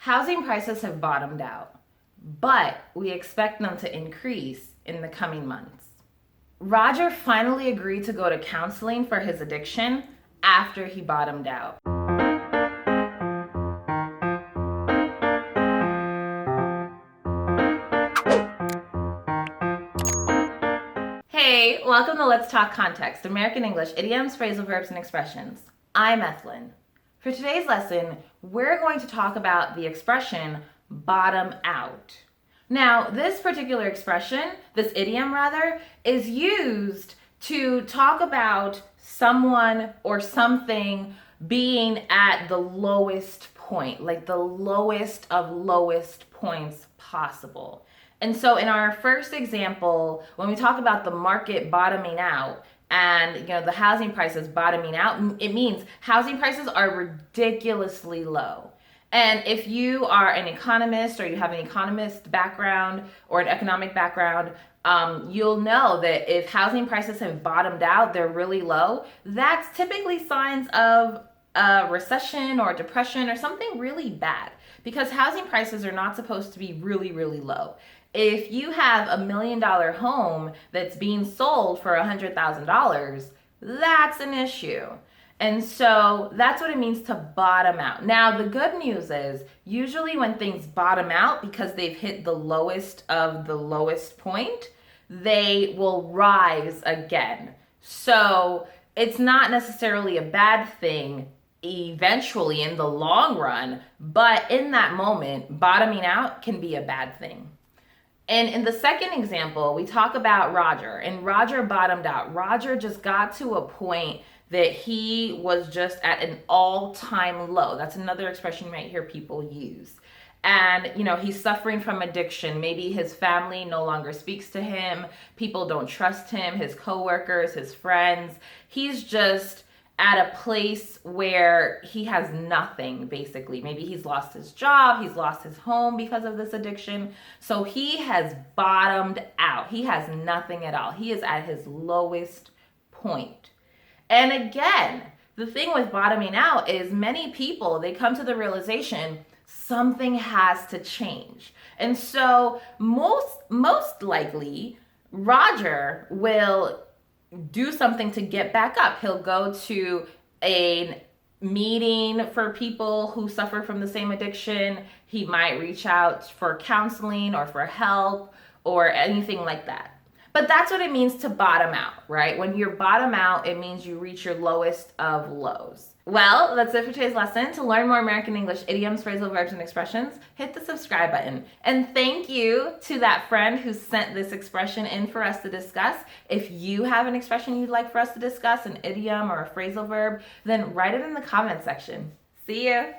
Housing prices have bottomed out, but we expect them to increase in the coming months. Roger finally agreed to go to counseling for his addiction after he bottomed out. Hey, welcome to Let's Talk Context, American English, idioms, phrasal verbs, and expressions. I'm Ethlyn. For today's lesson, we're going to talk about the expression bottom out. Now, this particular expression, this idiom rather, is used to talk about someone or something being at the lowest point, like the lowest of lowest points possible. And so in our first example, when we talk about the market bottoming out and the housing prices bottoming out, it means housing prices are ridiculously low. And if you are an economist or you have an economist background or an economic background, you'll know that if housing prices have bottomed out, they're really low, that's typically signs of a recession or depression or something really bad, because housing prices are not supposed to be really, really low. If you have $1 million home that's being sold for $100,000, that's an issue. And so that's what it means to bottom out. Now, the good news is usually when things bottom out because they've hit the lowest of the lowest point, they will rise again. So it's not necessarily a bad thing eventually in the long run, but in that moment, bottoming out can be a bad thing. And in the second example, we talk about Roger, and Roger bottomed out. Roger just got to a point that he was just at an all-time low. That's another expression you might hear people use. And, he's suffering from addiction. Maybe his family no longer speaks to him. People don't trust him, his coworkers, his friends. He's just at a place where he has nothing, basically. Maybe he's lost his job, he's lost his home because of this addiction. So he has bottomed out. He has nothing at all. He is at his lowest point. And again, the thing with bottoming out is many people, they come to the realization something has to change. And so most likely, Roger will do something to get back up. He'll go to a meeting for people who suffer from the same addiction. He might reach out for counseling or for help or anything like that. But that's what it means to bottom out, right? When you're bottom out, it means you reach your lowest of lows. Well, that's it for today's lesson. To learn more American English idioms, phrasal verbs, and expressions, hit the subscribe button. And thank you to that friend who sent this expression in for us to discuss. If you have an expression you'd like for us to discuss, an idiom or a phrasal verb, then write it in the comment section. See ya!